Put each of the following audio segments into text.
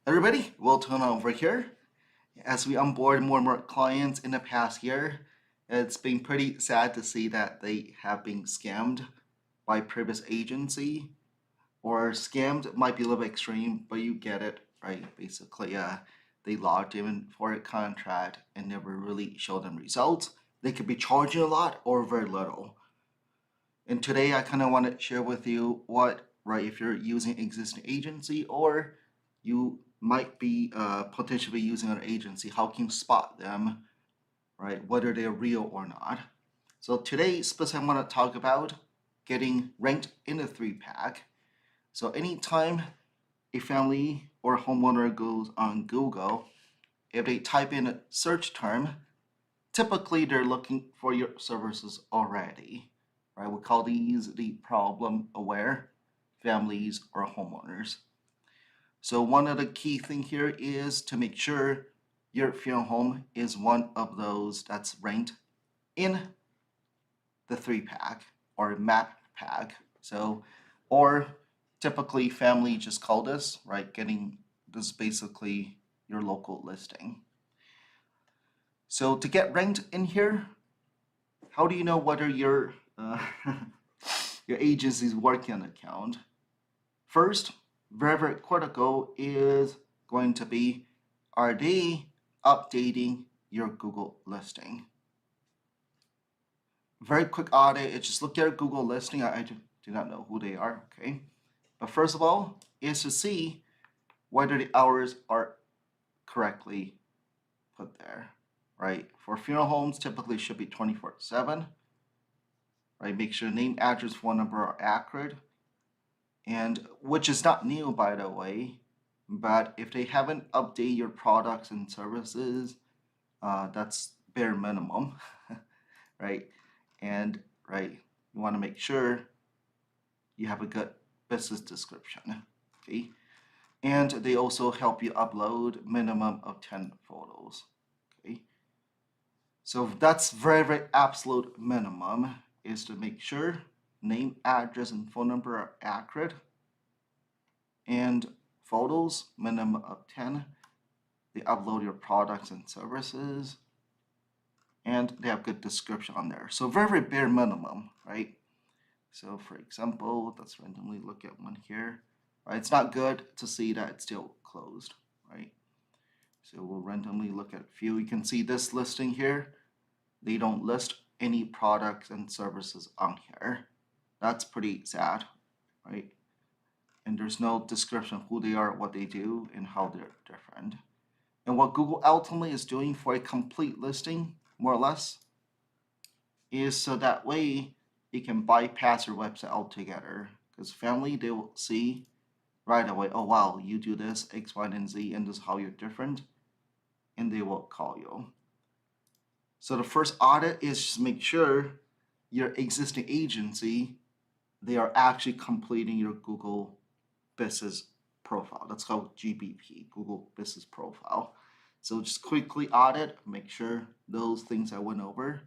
Everybody, we'll turn over here. As we onboard more and more clients in the past year, it's been pretty sad to see that they have been scammed by previous agency, or scammed might be a little bit extreme, but you get it, right? Basically, they logged in for a contract and never really showed them results. They could be charging a lot or very little. And today I kind of want to share with you what, right, if you're using existing agency or you might be potentially using an agency, how can you spot them, right, whether they're real or not. So today, specifically, I want to talk about getting ranked in the 3-pack. So anytime a family or homeowner goes on Google, if they type in a search term, typically they're looking for your services already, right? We call these the problem-aware families or homeowners. So one of the key thing here is to make sure your funeral home is one of those that's ranked in the 3-pack or map pack. So, or typically family just call this, right? Getting this basically your local listing. So to get ranked in here, how do you know whether your your agency is working on account? First, very critical is going to be, are they updating your Google listing? Very quick audit, it's just look at your Google listing. I do not know who they are, okay? But first of all, is to see whether the hours are correctly put there, right? For funeral homes, typically should be 24/7, right? Make sure name, address, phone number are accurate, and which is not new, by the way, but if they haven't updated your products and services, that's bare minimum, right? And right, you want to make sure you have a good business description, okay? And they also help you upload minimum of 10 photos, okay? So that's very absolute minimum, is to make sure name, address, and phone number are accurate, and photos minimum of 10. They upload your products and services, and they have good description on there. So very bare minimum, right? So for example, let's randomly look at one here, right? It's not good to see that it's still closed, right? So we'll randomly look at a few. You can see this listing here. They don't list any products and services on here. That's pretty sad, right? And there's no description of who they are, what they do, and how they're different. And what Google ultimately is doing for a complete listing, more or less, is so that way it can bypass your website altogether. Because family, they will see right away, oh wow, you do this, X, Y, and Z, and this is how you're different, and they will call you. So the first audit is just make sure your existing agency, they are actually completing your Google Business Profile. That's called GBP, Google Business Profile. So just quickly audit, make sure those things I went over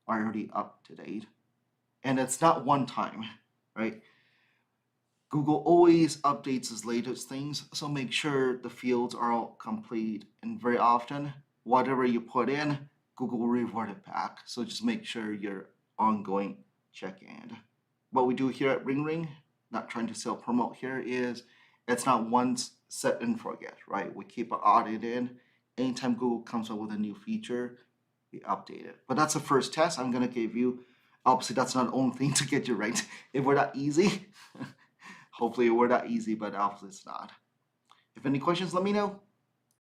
are already up to date. And it's not one time, right? Google always updates its latest things, so make sure the fields are all complete. And very often, whatever you put in, Google will revert it back. So just make sure you're ongoing check-in. What we do here at Ring Ring, not trying to sell promote here, is it's not once set and forget, right? We keep an audit in. Anytime Google comes up with a new feature, we update it. But that's the first test I'm gonna give you. Obviously, that's not the only thing to get you ranked. If we're that easy, hopefully we're that easy, but obviously it's not. If any questions, let me know.